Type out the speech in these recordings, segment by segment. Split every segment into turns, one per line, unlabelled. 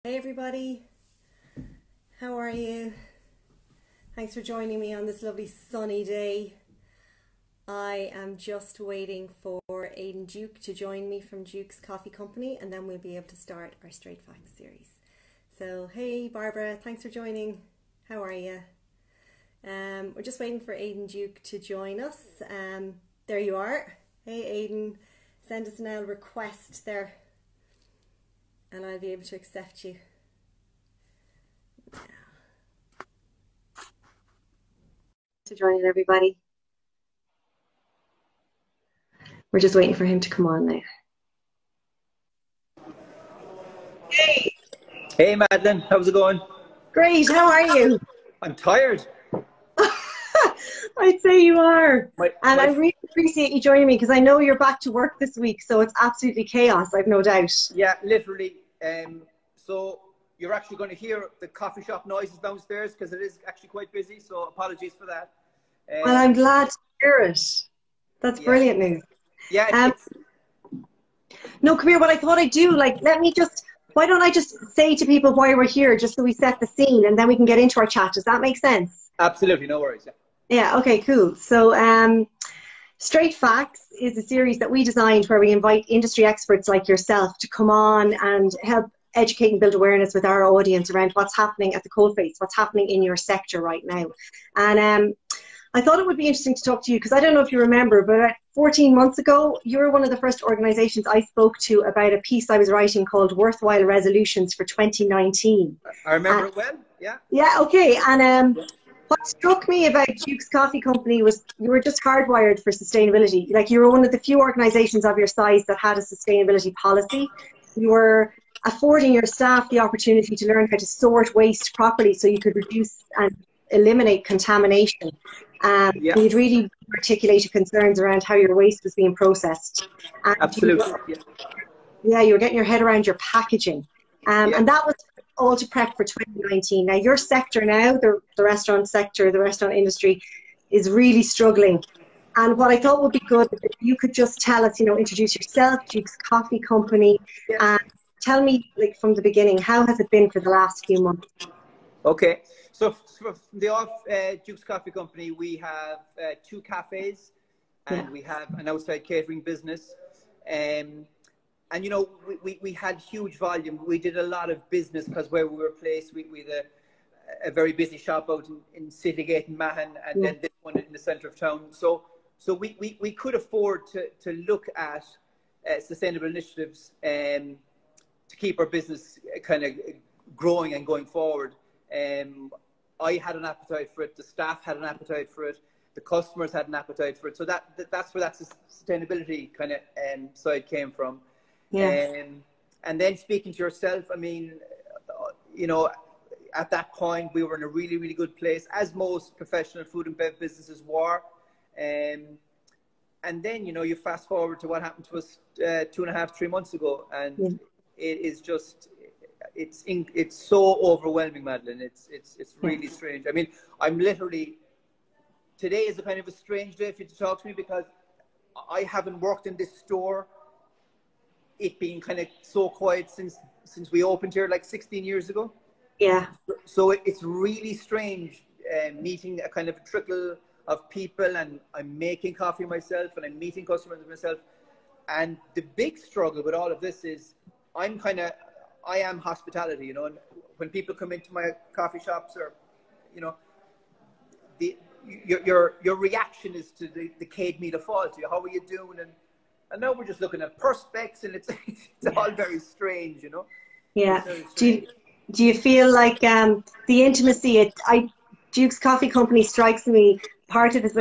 Hey everybody, how are you? Thanks for joining me on this lovely sunny day. I am just waiting for Aidan Duke to join me from Duke's Coffee Company, and then we'll be able to start our Straight Facts series. So hey Barbara, thanks for joining. How are you? We're just waiting for Aidan Duke to join us. There you are. Hey Aidan, send us an L request there and I'll be able to accept you. To join in, everybody. We're just waiting for him to come on now. Hey.
Hey Madeline, how's it going?
Great, how are you?
I'm tired.
I'd say you are. I really appreciate you joining me because I know you're back to work this week, so it's absolutely chaos, I've no doubt.
Yeah, literally. So you're actually going to hear the coffee shop noises downstairs because it is actually quite busy, so apologies for that.
Well, I'm glad to hear it. That's brilliant news.
Yeah.
No, come here, what I thought I'd do, why don't I just say to people why we're here, just so we set the scene, and then we can get into our chat. Does that make sense?
Absolutely, no worries.
Yeah, okay, cool. So Straight Facts is a series that we designed where we invite industry experts like yourself to come on and help educate and build awareness with our audience around what's happening at the coalface, what's happening in your sector right now. And I thought it would be interesting to talk to you because I don't know if you remember, but about 14 months ago, you were one of the first organisations I spoke to about a piece I was writing called Worthwhile Resolutions for 2019.
I remember it well, yeah.
Yeah, okay. And what struck me about Duke's Coffee Company was you were just hardwired for sustainability. Like, you were one of the few organisations of your size that had a sustainability policy. You were affording your staff the opportunity to learn how to sort waste properly so you could reduce and eliminate contamination. You'd really articulated concerns around how your waste was being processed. And
absolutely.
You were getting your head around your packaging. And that was all to prep for 2019. Now, your sector now, the restaurant sector, the restaurant industry, is really struggling. And what I thought would be good is if you could just tell us, introduce yourself, Duke's Coffee Company, and tell me, from the beginning, how has it been for the last few months?
Okay. So from the Duke's Coffee Company, we have 2 cafes and we have an outside catering business. And, we had huge volume. We did a lot of business because where we were placed, we had a very busy shop out in Citygate and Mahon, and then this one in the centre of town. So we could afford to look at sustainable initiatives to keep our business kind of growing and going forward. I had an appetite for it. The staff had an appetite for it. The customers had an appetite for it. So that's where that sustainability kind of side came from. And then speaking to yourself, I mean, at that point we were in a really, really good place, as most professional food and bev businesses were. And then, you fast forward to what happened to us 2.5, 3 months ago, and it is just, it's so overwhelming, Madeline. It's really strange. I mean, I'm literally, today is a kind of a strange day for you to talk to me because I haven't worked in this store, it being kind of so quiet since we opened here like 16 years ago.
Yeah.
So it's really strange meeting a kind of a trickle of people, and I'm making coffee myself and I'm meeting customers myself. And the big struggle with all of this is I am hospitality, and when people come into my coffee shops, or, your reaction is to the Cade me to fall to you. How are you doing? And now we're just looking at perspex, and it's all very strange,
Yeah. Do you feel like the intimacy Duke's Coffee Company strikes me, part of its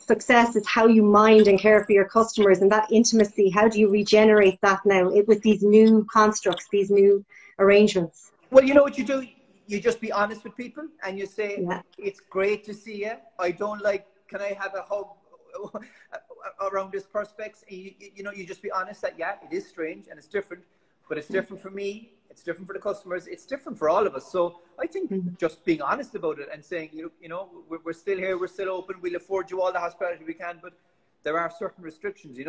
success is how you mind and care for your customers, and that intimacy, how do you regenerate that now with these new constructs, these new arrangements?
Well, you know what you do? You just be honest with people and you say, it's great to see you. I don't like, can I have a hug around this perspex? You just be honest that, it is strange and it's different, but it's different for me. It's different for the customers. It's different for all of us. So I think just being honest about it and saying, we're still here, we're still open, we'll afford you all the hospitality we can, but there are certain restrictions,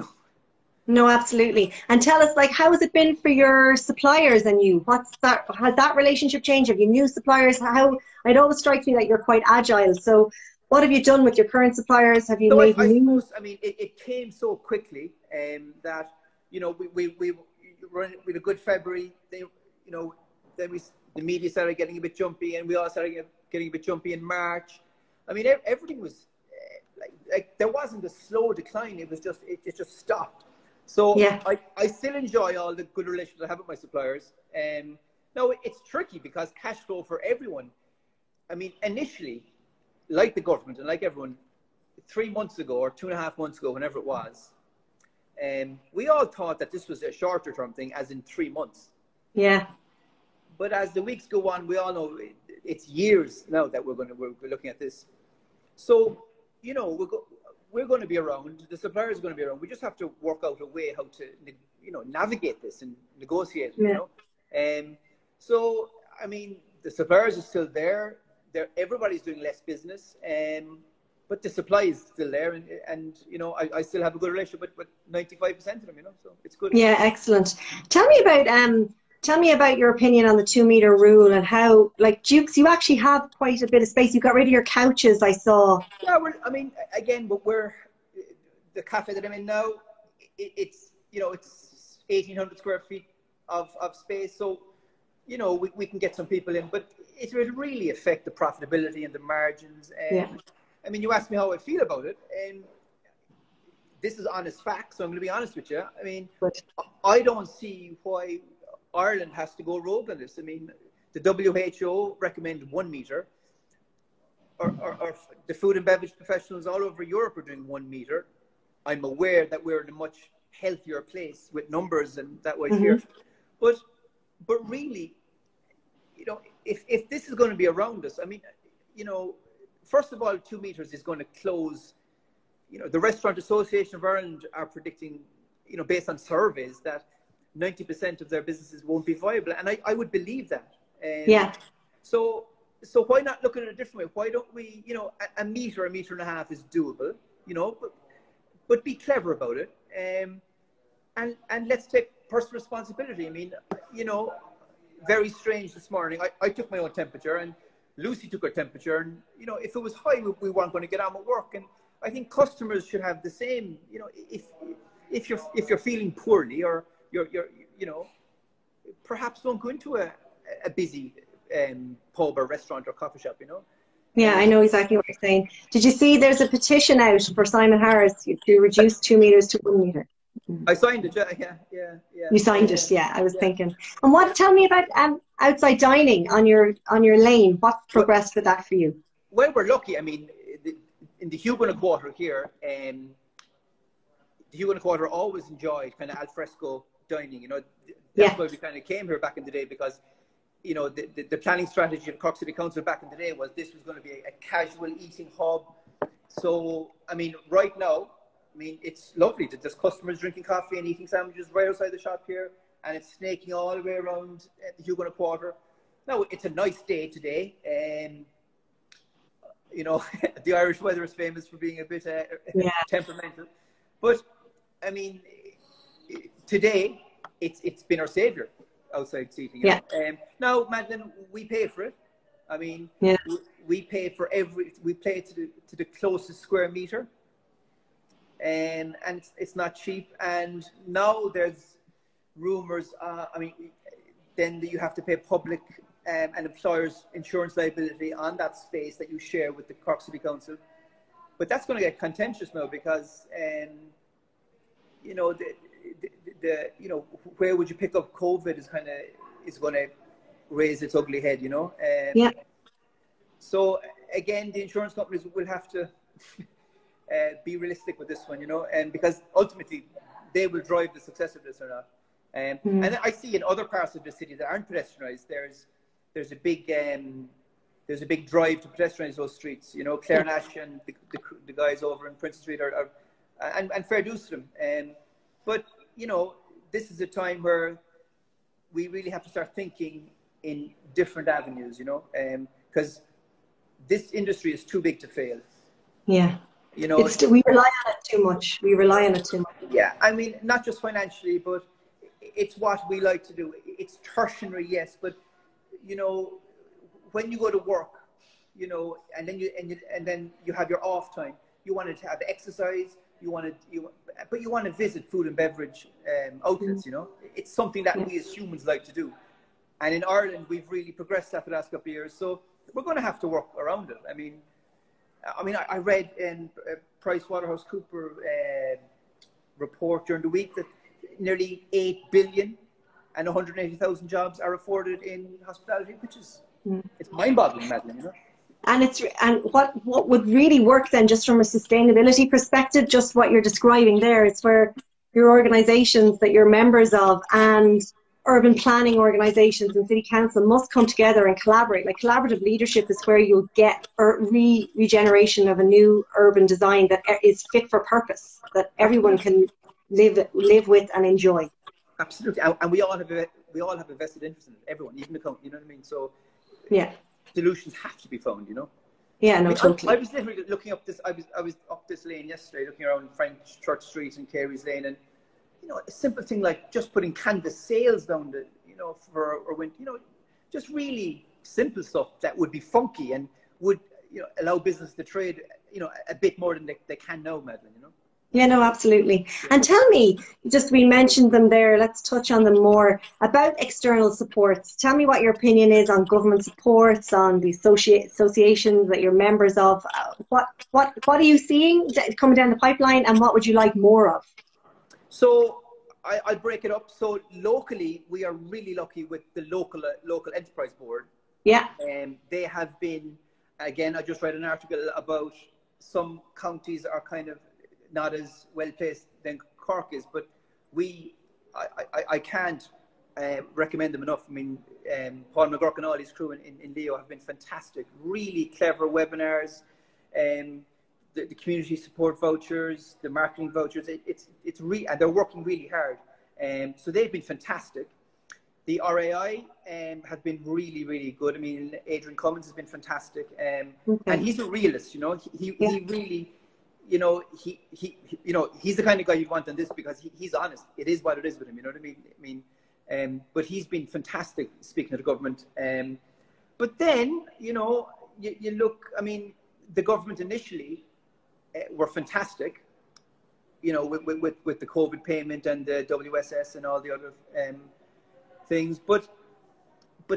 No, absolutely. And tell us, like, how has it been for your suppliers and you? What's that? Has that relationship changed? Have you new suppliers? How? It always strikes me that you're quite agile. So, what have you done with your current suppliers? Have you
So
made
I
new?
suppose, I mean, it came so quickly that, you know, we were with a good February. They, you know, then the media started getting a bit jumpy, and we all started getting a bit jumpy in March. I mean, everything was like there wasn't a slow decline. It was just, it just stopped. So
Yeah,
I still enjoy all the good relations I have with my suppliers. Now it's tricky because cash flow for everyone. I mean, initially, like the government and like everyone, 3 months ago or 2.5 months ago, whenever it was, we all thought that this was a shorter term thing, as in 3 months.
yeah,
But as the weeks go on, we all know it's years now that we're looking at this. So, you know, we're going to be around. The suppliers are going to be around. We just have to work out a way how to, you know, navigate this and negotiate. You
yeah.
know, so I mean, the suppliers are still there. Everybody's doing less business. But the supply is still there, and you know, I still have a good relationship with 95% of them, you know, so it's good.
Yeah, excellent. Tell me about tell me about your opinion on the 2 meter rule and how, like, Dukes, you actually have quite a bit of space. You got rid of your couches, I saw.
Yeah, I mean, again, but the cafe that I'm in now, it's, you know, it's 1,800 square feet of space, so you know, we can get some people in, but it will really affect the profitability and the margins.
Yeah,
I mean, you asked me how I feel about it, and this is honest facts, so I'm going to be honest with you. I mean,
but
I don't see why Ireland has to go rogue on this. I mean, the WHO recommended 1 meter, or the food and beverage professionals all over Europe are doing 1 meter. I'm aware that we're in a much healthier place with numbers and that way here, but really, you know, if this is going to be around us, I mean, you know, first of all, 2 meters is going to close. You know, the Restaurant Association of Ireland are predicting, you know, based on surveys, that 90% of their businesses won't be viable. And I would believe that.
yeah,
So why not look at it a different way? Why don't we, you know, a meter and a half is doable, you know, but be clever about it. And let's take personal responsibility. I mean, you know, very strange this morning. I took my own temperature, and Lucy took her temperature, and you know, if it was high, we weren't going to get on with work. And I think customers should have the same. You know, if you're feeling poorly, or you're you know, perhaps don't go into a busy pub or restaurant or coffee shop. You know.
yeah. I know exactly what you're saying. Did you see there's a petition out for Simon Harris to reduce 2 meters to 1 meter?
I signed it. Yeah.
You signed it, yeah. I was
Yeah.
thinking. And what? Tell me about outside dining on your lane. What's
Well,
progressed with that for you?
well, we're lucky. I mean, in the Huguenot Quarter here, the Huguenot Quarter always enjoyed kind of alfresco dining. You know, that's
Yeah,
why we kind of came here back in the day, because, you know, the planning strategy of Cork City Council back in the day was this was going to be a casual eating hub. So, I mean, right now, I mean, it's lovely that there's customers drinking coffee and eating sandwiches right outside the shop here, and it's snaking all the way around the Huguenot Quarter. Now, it's a nice day today, and you know, the Irish weather is famous for being a bit
yeah,
temperamental. But I mean, today it's been our savior, outside seating. You
yeah,
know, now, Madeline, we pay for it. I mean,
yeah.
we pay for we pay to the closest square meter, and it's not cheap. And now there's rumors. I mean, then you have to pay public and employers' insurance liability on that space that you share with the Cork City Council. But that's going to get contentious now, because you know, the you know, where would you pick up COVID is going to raise its ugly head, you know.
Yeah.
So again, the insurance companies will have to be realistic with this one, you know, and because ultimately they will drive the success of this or not. And I see in other parts of the city that aren't pedestrianised, there's a big drive to pedestrianise those streets. You know, Clare Nash and the guys over in Prince Street and fair dues to them. But you know, this is a time where we really have to start thinking in different avenues. You know, because this industry is too big to fail.
Yeah.
You know,
We rely on it too much. We rely on it too much.
yeah, I mean, not just financially, but it's what we like to do. It's tertiary, yes, but you know, when you go to work, you know, and then you have your off time. You want to have exercise. But you want to visit food and beverage outlets. You know, it's something that we as humans like to do. And in Ireland, we've really progressed that for the last couple of years. So we're going to have to work around it. I read in PricewaterhouseCooper report during the week that nearly 8 billion and 180,000 jobs are afforded in hospitality, which is it's mind-boggling, Madeline. You know.
And what would really work then, just from a sustainability perspective, just what you're describing there, it's where your organisations that you're members of and urban planning organisations and city council must come together and collaborate. Like, collaborative leadership is where you'll get regeneration of a new urban design that is fit for purpose, that everyone can live with and enjoy.
Absolutely, and we all have a vested interest in it. Everyone, even the company. You know what I mean? So
yeah, solutions
have to be found. You know.
Yeah, no, totally.
I was literally looking up this. I was up this lane yesterday, looking around French Church Street and Carey's Lane, and you know, a simple thing like just putting canvas sails down the, you know, just really simple stuff that would be funky and would, you know, allow business to trade, you know, a bit more than they can now, Madeline, you know.
Yeah, no, absolutely. And tell me, just we mentioned them there, let's touch on them more, about external supports. Tell me what your opinion is on government supports, on the associations that you're members of. What are you seeing coming down the pipeline, and what would you like more of?
So I'll break it up. So locally, we are really lucky with the local enterprise board.
Yeah.
They have been, again, I just read an article about some counties are kind of not as well placed than Cork is, but I can't recommend them enough. I mean, Paul McGurk and all his crew in Leo have been fantastic. Really clever webinars, the community support vouchers, the marketing vouchers. And they're working really hard. So they've been fantastic. The RAI have been really, really good. I mean, Aidan Cummins has been fantastic, and he's a realist. You know, he really. You know, he's the kind of guy you'd want on this because he's honest. It is what it is with him. You know what I mean? But he's been fantastic speaking to the government. But then, you know, you look. I mean, the government initially were fantastic. You know, with the COVID payment and the WSS and all the other things. But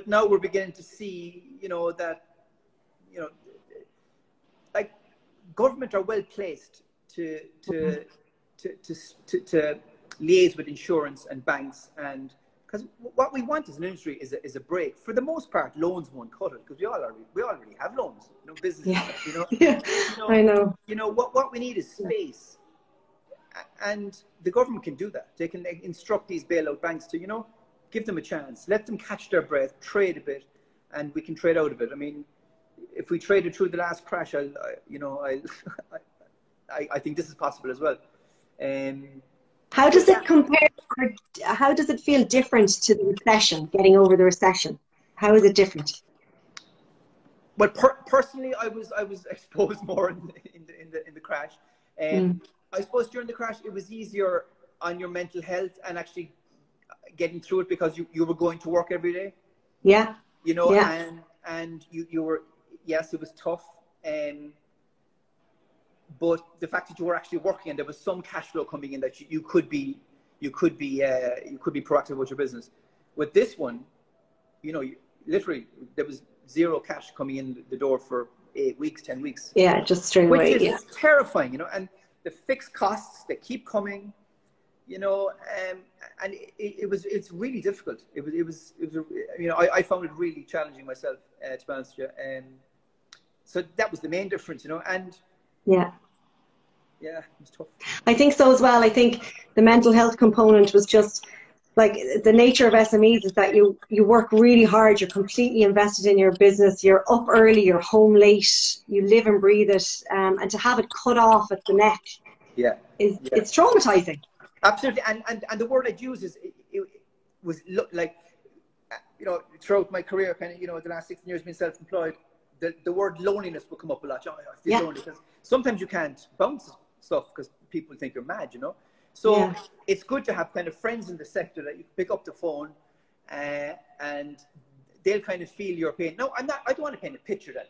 now we're beginning to see, you know, that, you know, like, government are well placed to liaise with insurance and banks, and because what we want as an industry is a break. For the most part, loans won't cut it because we already have loans. You know, businesses.
Yeah.
You know,
yeah.
you know,
I know.
You know what we need is space, and the government can do that. They can instruct these bailout banks to, you know, give them a chance, let them catch their breath, trade a bit, and we can trade out of it. I mean, if we traded through the last crash, I think this is possible as well.
How does it compare? How does it feel different to the recession? Getting over the recession, how is it different?
Well, personally, I was exposed more in the crash. I suppose during the crash, it was easier on your mental health and actually getting through it because you were going to work every day.
Yeah.
You know,
yeah.
and you were. Yes, it was tough, but the fact that you were actually working and there was some cash flow coming in that you could be proactive with your business. With this one, you know, literally there was zero cash coming in the door for 8 weeks, 10 weeks.
Yeah, just straight away.
Which is terrifying, you know. And the fixed costs, they keep coming, you know, and it's really difficult. It was you know, I found it really challenging myself, to be honest with you. So that was the main difference, you know, and yeah, it was tough.
I think so as well. I think the mental health component was just like the nature of SMEs is that you work really hard, you're completely invested in your business, you're up early, you're home late, you live and breathe it, and to have it cut off at the neck, it's traumatizing.
Absolutely, and the word I'd use is it was like, you know, throughout my career, kind of, you know, the last 16 years being self-employed, the word loneliness will come up a lot. Oh, I feel lonely, because sometimes you can't bounce stuff because people think you're mad, you know. So it's good to have kind of friends in the sector that you can pick up the phone and they'll kind of feel your pain. No, I don't want to paint a picture that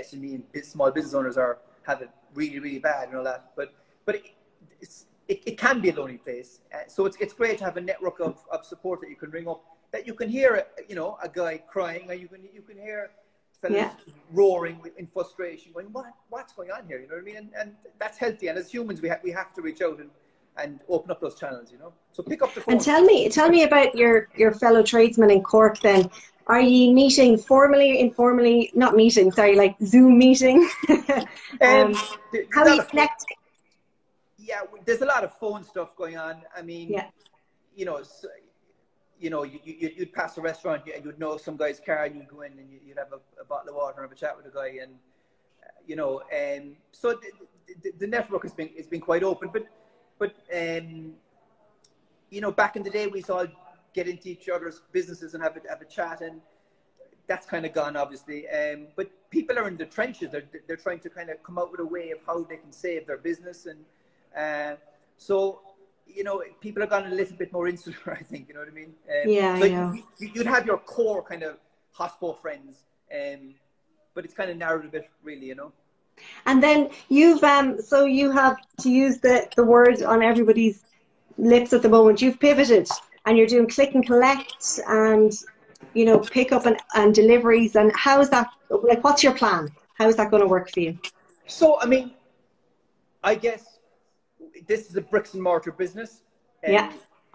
SME and small business owners have it really, really bad and all that. But it can be a lonely place. So it's great to have a network of support that you can ring up, that you can hear, you know, a guy crying, or you can hear fellas roaring in frustration, going, what's going on here? You know what I mean? And that's healthy. And as humans, we have to reach out and open up those channels, you know. So pick up the phone.
And tell me about your fellow tradesmen in Cork then. Are you meeting formally, informally, not meeting, sorry, like Zoom meeting? How are you connecting?
Yeah, there's a lot of phone stuff going on. I mean, you know, you'd pass a restaurant and you'd know some guy's car, and you'd go in and you'd have a bottle of water and have a chat with a guy, and you know, so the network has been quite open, but you know, back in the day we used to all get into each other's businesses and have a chat, and that's kind of gone, obviously. But people are in the trenches. They're trying to kind of come out with a way of how they can save their business, and so you know, people have gone a little bit more insular, I think. You know what I mean? So you'd have your core kind of hospo friends, but it's kind of narrowed a bit, really, you know.
And then you've so you have, to use the word on everybody's lips at the moment, you've pivoted and you're doing click and collect and, you know, pick up and deliveries. And how is that, like, what's your plan? How is that going to work for you?
So, I mean, I guess this is a bricks and mortar business.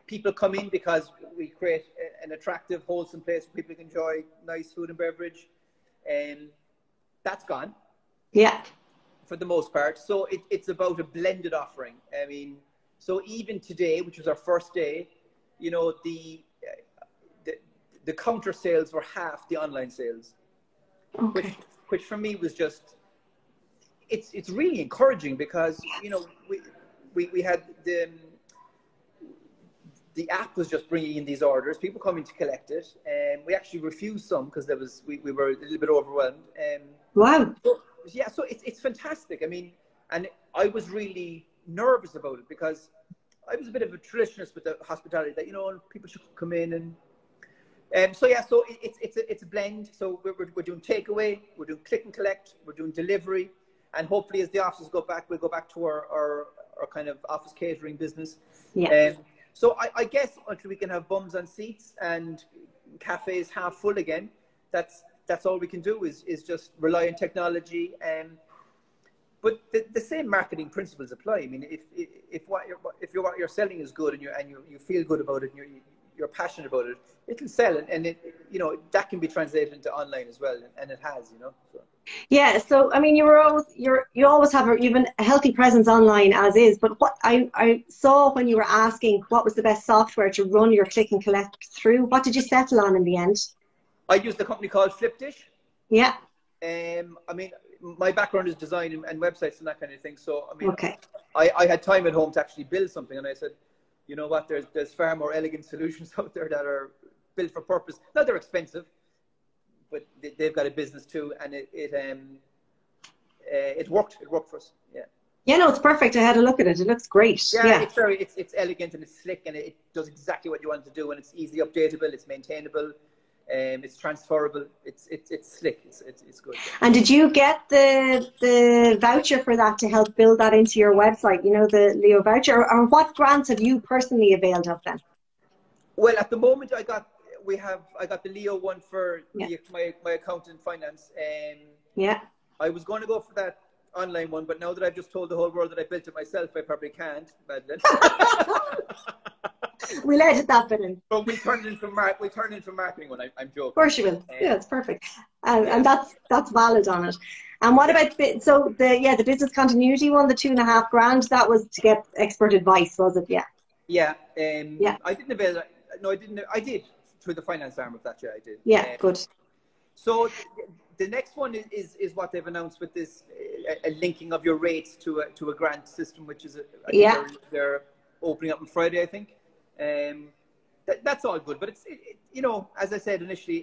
People come in because we create an attractive, wholesome place where people can enjoy nice food and beverage. That's gone. Yeah. For the most part. So it's about a blended offering. I mean, so even today, which was our first day, you know, the counter sales were half the online sales, which for me was just, it's really encouraging, because, you know, we had the app was just bringing in these orders, people coming to collect it, and we actually refused some because we were a little bit overwhelmed.
Wow.
So it's fantastic. I mean, and I was really nervous about it because I was a bit of a traditionalist with the hospitality, that, you know, people should come in and so it's a blend. So we're doing takeaway, we're doing click and collect, we're doing delivery, and hopefully as the offices go back, we'll go back to our kind of office catering business. Yeah. So I guess until we can have bums on seats and cafes half full again, that's all we can do is just rely on technology. But the same marketing principles apply. I mean, if what you're selling is good and you feel good about it, and you're passionate about it, it'll sell, and it, you know, that can be translated into online as well, and it has, you know. So.
Yeah. So I mean, you always have you've a healthy presence online as is. But what I saw when you were asking what was the best software to run your click and collect through, what did you settle on in the end?
I used a company called Flipdish.
Yeah.
I mean, my background is design and websites and that kind of thing. So, I mean, I had time at home to actually build something. And I said, you know what, there's far more elegant solutions out there that are built for purpose. Now, they're expensive, but they've got a business too. And it worked. It worked for us. Yeah.
Yeah, no, it's perfect. I had a look at it. It looks great.
Yeah. It's elegant and it's slick, and it does exactly what you want to do. And it's easily updatable. It's maintainable. It's transferable. It's slick. It's good.
And did you get the voucher for that to help build that into your website? You know, the Leo voucher, or what grants have you personally availed of then?
Well, at the moment, I got the Leo one for my accountant and finance. I was going to go for that online one, but now that I've just told the whole world that I built it myself, I probably can't. Madeline.
We'll edit that bit in.
But we turned it into marketing when I'm joking.
Of course you will. Yeah, it's perfect. And that's valid on it. And what about the business continuity one, the $2,500? That was to get expert advice, was it? Yeah.
Yeah. I didn't avail that. No, I didn't. I did through the finance arm of that. Yeah, I did.
Yeah, good.
So the next one is what they've announced with this a linking of your rates to a grant system, which is they're opening up on Friday, I think. That's all good, but it's you know, as I said initially,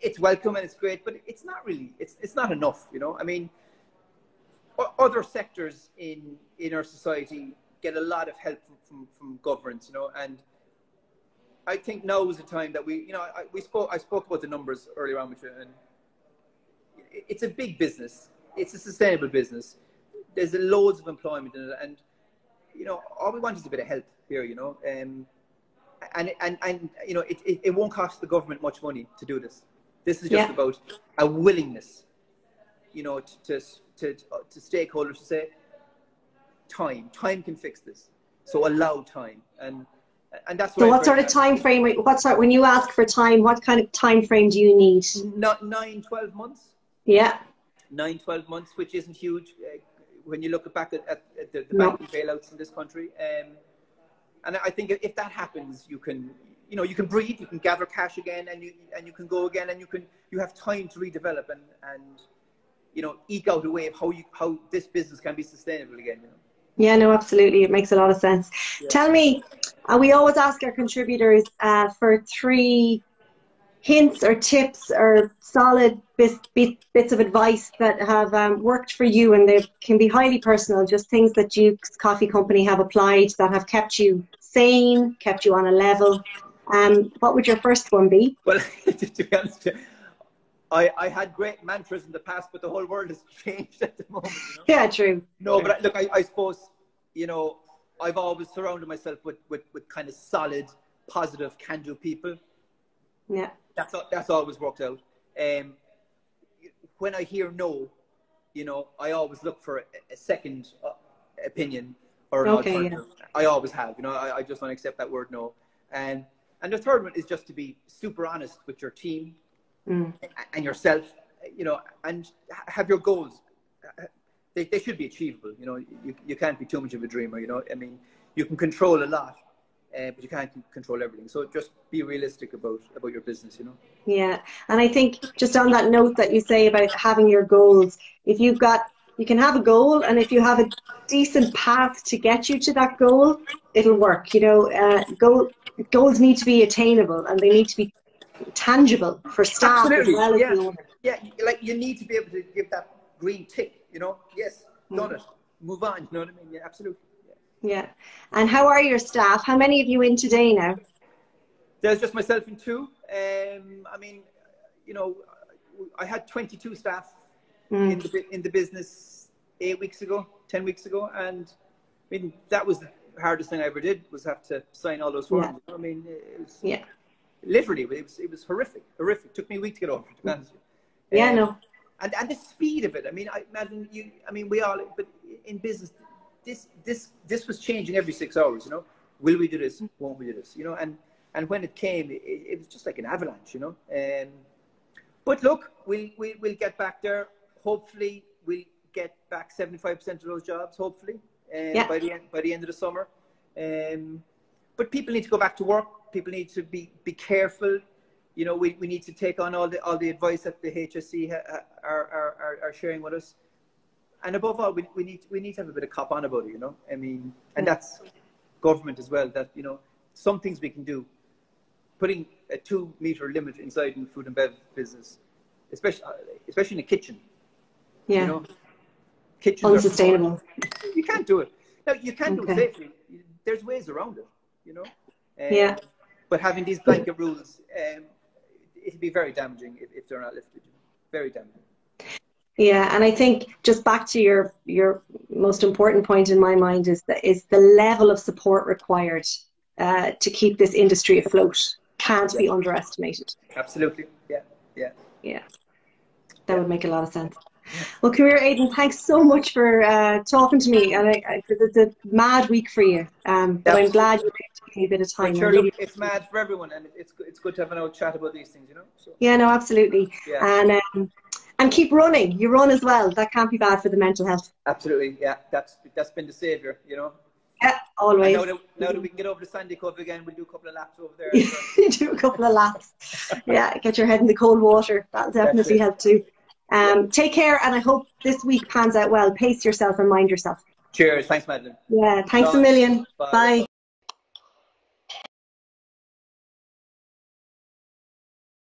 it's welcome and it's great, but it's not really, it's not enough, you know. I mean, other sectors in our society get a lot of help from governments, you know, and I think now is the time that we, you know, I spoke about the numbers earlier on with you, and it's a big business. It's a sustainable business. There's loads of employment in it, and you know, all we want is a bit of help here, you know, and you know, it won't cost the government much money to do this. This is just about a willingness, you know, to stakeholders to say, time can fix this. So allow time, and that's what.
So what sort of time frame? When you ask for time, what kind of time frame do you need?
Not 9-12 months.
Yeah.
9-12 months, which isn't huge when you look back at the banking bailouts in this country. And I think if that happens, you can breathe, you can gather cash again, and you can go again, and you have time to redevelop and you know, eke out a way of how this business can be sustainable again, you know.
Yeah, no, absolutely. It makes a lot of sense.
Yeah.
Tell me, we always ask our contributors for 3 hints or tips or solid bits of advice that have worked for you, and they can be highly personal, just things that Duke's Coffee Company have applied that have kept you sane, kept you on a level. What would your first one be?
Well, to be honest, I had great mantras in the past, but the whole world has changed at the moment. You know?
Yeah, true.
No,
true.
But look, I suppose, you know, I've always surrounded myself with kind of solid, positive, can-do people.
Yeah.
That's always worked out. When I hear no, you know, I always look for a second opinion or an alternative. Yeah. I always have, you know, I just don't accept that word no. And the third one is just to be super honest with your team and yourself, you know, and have your goals. They should be achievable. You know, you can't be too much of a dreamer, you know. I mean, you can control a lot, but you can't control everything. So just be realistic about your business, you know.
Yeah, and I think just on that note that you say about having your goals, if you can have a goal, and if you have a decent path to get you to that goal, it'll work. You know, goals need to be attainable, and they need to be tangible for staff.
Absolutely.
As well as
yeah.
the owner.
Yeah, like you need to be able to give that green tick, you know. Yes, done it. Move on. You know what I mean? Yeah, absolutely.
Yeah. And how are your staff? How many of you in today now?
There's just myself and 2. I mean, you know, I had 22 staff in the business 8 weeks ago, 10 weeks ago, and I mean that was the hardest thing I ever did, was have to sign all those forms.
Yeah.
You know? I mean, it was
literally
it was horrific. It took me a week to get over, to be honest.
Yeah, no.
And the speed of it. I mean, I imagine you. I mean, we all. But in business, this was changing every 6 hours. You know, will we do this? Won't we do this? You know, and when it came, it was just like an avalanche. You know. But look, we'll get back there. Hopefully, we'll get back 75% of those jobs. Hopefully, by the end of the summer. But people need to go back to work. People need to be careful. You know, we need to take on all the advice that the HSE are sharing with us, and above all, we need to have a bit of cop on about it. You know, I mean, and that's government as well. That, you know, some things we can do, putting a 2-meter limit inside in the food and bev business, especially in the kitchen.
Yeah,
you know, kitchens
unsustainable.
You can't do it. Now you can do it safely. There's ways around it. You know. But having these blanket rules, it'll be very damaging if they're not lifted. Very damaging.
Yeah, and I think just back to your most important point in my mind is the level of support required to keep this industry afloat can't be underestimated.
Absolutely. Yeah.
That would make a lot of sense. Well, come here, Aidan. Thanks so much for talking to me. And it's a mad week for you, but I'm glad you gave me a bit of time.
Sure, look, it's mad for everyone, and it's good to have an old chat about these things, you know. So.
Yeah, no, absolutely. Yeah. And keep running. You run as well. That can't be bad for the mental health.
Absolutely. Yeah, that's been the saviour, you know.
Yeah, always.
And now that we can get over the Sandy Cove again, we'll do a couple of laps over there.
Do a couple of laps. Yeah, get your head in the cold water. That'll definitely help too. Take care, and I hope this week pans out well. Pace yourself and mind yourself.
Cheers. Thanks, Madeline.
Yeah, thanks a million. Bye.